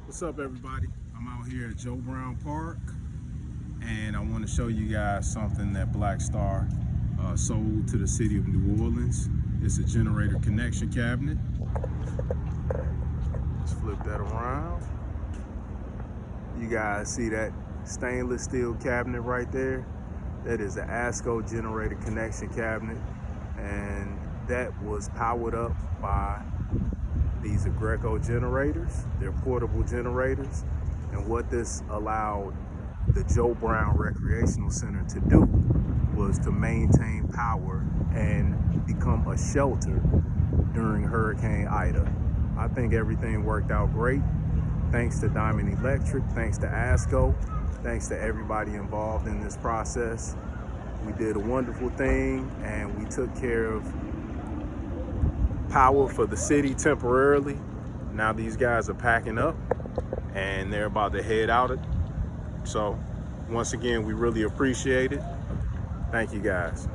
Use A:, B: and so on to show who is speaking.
A: What's up, everybody? I'm out here at Joe Brown Park, and I want to show you guys something that Black Star sold to the city of New Orleans. It's a generator connection cabinet. Let's flip that around. You guys see that stainless steel cabinet right there? That is the ASCO generator connection cabinet, and that was powered up by these Greco generators. They're portable generators, and what this allowed the Joe Brown Recreational Center to do was to maintain power and become a shelter during Hurricane Ida. I think everything worked out great. Thanks to Diamond Electric, thanks to ASCO, thanks to everybody involved in this process. We did a wonderful thing, and we took care of power for the city temporarily. Now these guys are packing up and they're about to head out. So once again, we really appreciate it. Thank you guys.